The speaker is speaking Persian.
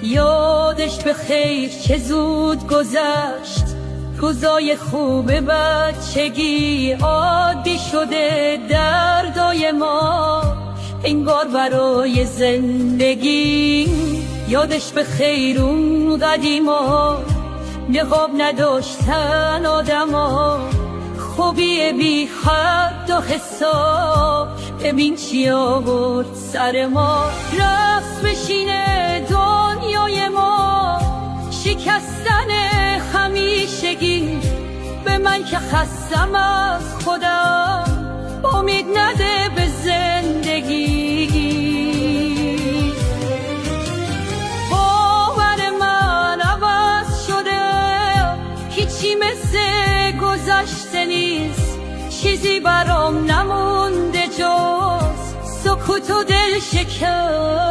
یادش به خیر چه زود گذشت، روزای خوب بچگی عادی شده دردای ما، انگار برای زندگی. یادش به خیر اون قدیما، نقاب نداشتن آدما، خوبی بی حد و حساب، ببین چی آورد سر ما. رقص بشینه دنیای ما، شکستن همیشگی، به من که خستم از خودم، امید نده به زندگی. باور من عوض شده، هیچی مثل گذشته نیست، چیزی برام نمونده جز سکوت و دل شکستگی.